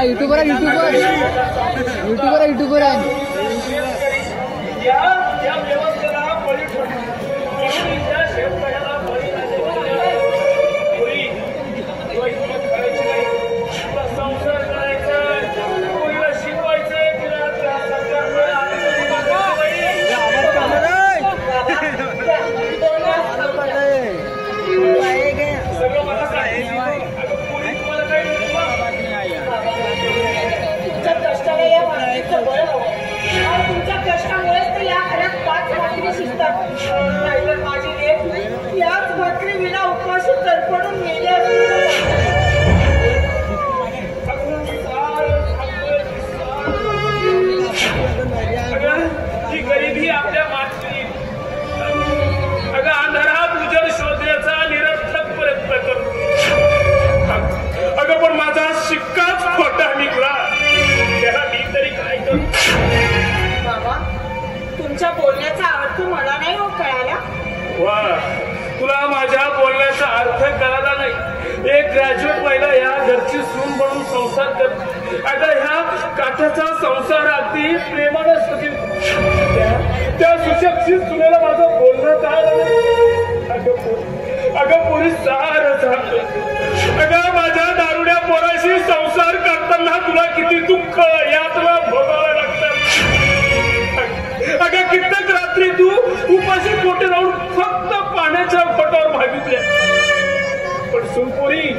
YouTuber तुला माझ्या बोलण्याचा अर्थ कळाला नाही। एक ग्रॅज्युएट महिला या घरची सून म्हणून संसार करते। आता ह्या काठाचा संसार अगदी प्रेमानं सुखी त्या सुशिक्षित सुनेला माझं बोलणं कळालं नाही। अगं पोरी सारं सांगतो, अगं माझ्या दारुड्या पोराशी संसार करताना तुला किती दुःख यातना भोगावं लागतं। अगं कित्येक रात्री तू उपाशी पोटी राहून फक्त पाण्याच्या पोटावर भागितल्या, पण सुनपोरी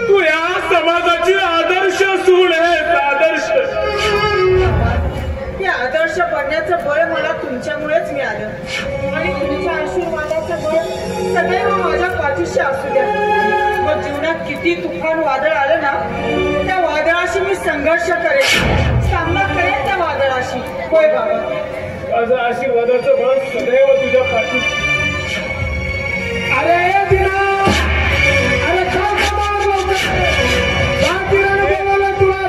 तू या समाजाची आदर्श सून आहेस, आदर्श। ते आदर्श बनण्याचं बळ मला तुमच्यामुळेच मिळालं आणि तुमच्या आशीर्वादाचं बळ सदैव माझ्या पाठीशी असू द्या। मग जीवनात किती तुफान वादळ आलं ना, त्या वादळाशी मी संघर्ष करेन, सामना करेन त्या वादळाशी। होय बाबा, माझं आशीर्वादाचं बळ सदैव तुझ्या पाठीशी। अरे दिना, अरे काय समाज तुला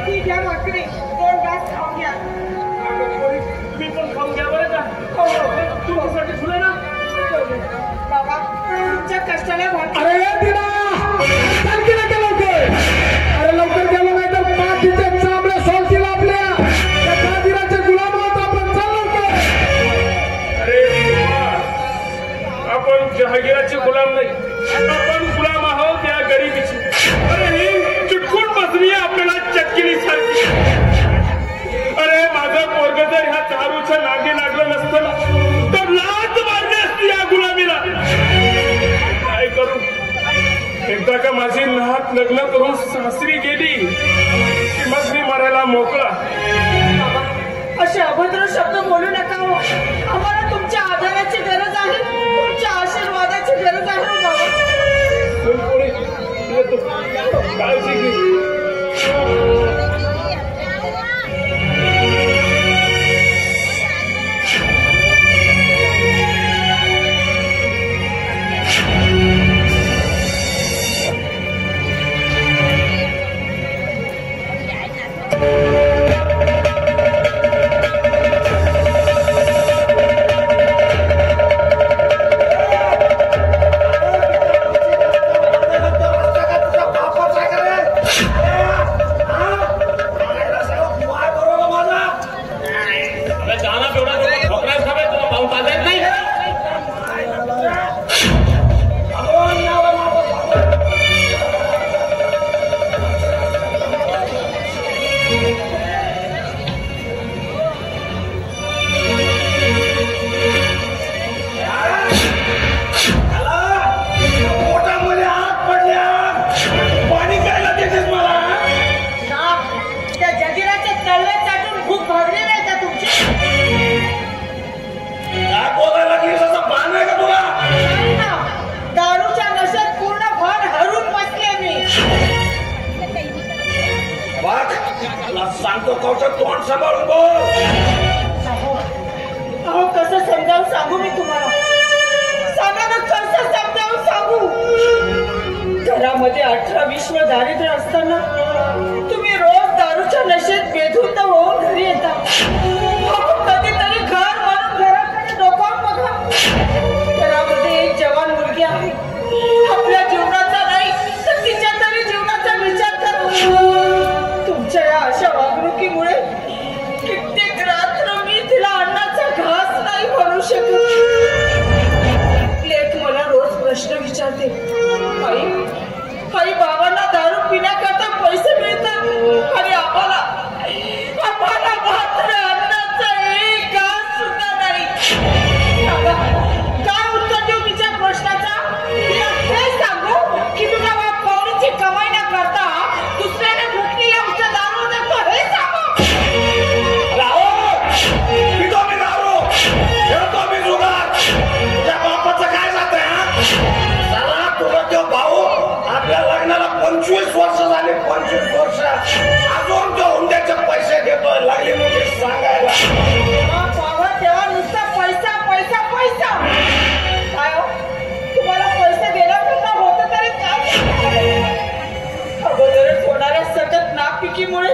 ती घ्या भाकरी, दोन घास खाऊन घ्या। तुम्ही पण खाऊन घ्या बरं का, तुमच्यासाठी फुलं ना बाबा, तुमच्या कष्टाला भाकरी। अरे दिना, अरे लवकर गेलो नाही तर पाठीच्या चांबड्या सोडतील आपल्या, त्या दिनाचे गुलाम आहोत आपण, चल लवकर। अरे आपण जहागीराचे गुलाम नाही, आपण गुलाम आहोत या गरिबीची। अरे ही चिटकून बसली आपल्याला चटकिली सारखी। अरे माझं पोरग जर ह्या दारूच्या नादी लागलं नसतं तर लाथ मारली असती या गुलामीला। काय करू, एकदा का माझी नात लग्न करून सासरी गेली की मग मी मरायला मोकळा। असे अभद्र शब्द बोलू नका हो, आम्हाला तुमच्या आधाराची गरज आहे, तुमच्या आशीर्वादाची गरज आहे बाबा। काळजी घे। मावसात तोंड सांभाळून बोल. अहो कसं समजावून सांगू मी तुम्हाला? सांगा ना कसं समजावून सांगू? घरामध्ये 18-20 दारिद्र्य असताना तुम्ही रोज दारूच्या नशेत बेधुंद होऊन घरी येता. कधीतरी घर म्हणून घराकडे डोकावून बघा. घरामध्ये एक जवान मुलगी आहे. आपल्या जीवनाचा नाही तर तिच्या तरी जीवनाचा विचार करा. तुमच्या या अशा वागणुकीमुळे कित्येक रात्र मी तिला अन्नाचा घास नाही बनवू शकत. लेक मला रोज प्रश्न विचारते, आई बाबांना दारू पिण्याकरता पैसे मिळतात आणि आम्हाला मात्र अन्नाचा एक घास सुद्धा नाही. काय उत्तर देऊ तिच्या प्रश्नाचा? तिला हे सांगू की तुझा बाप कौडीची कमाई न करता दुसऱ्याने भुकली आमच्या दारू देतो हे सांगू? पितो मी दारू, खेळतो मी जुगार. तुझ्या बापाचं काय जात चला तुला तो भाऊ आपल्या लग्नाला 25 वर्ष झाली. 25 वर्ष अजून तो हुंड्याचे पैसे देतोय. लागली म्हणजे सांगायला तेव्हा नुसता पैसा पैसा पैसा. काय हो तुम्हाला पैसे देण्याकरता होतं तरी काय? अगोदरच होणाऱ्या सतत नापिकीमुळे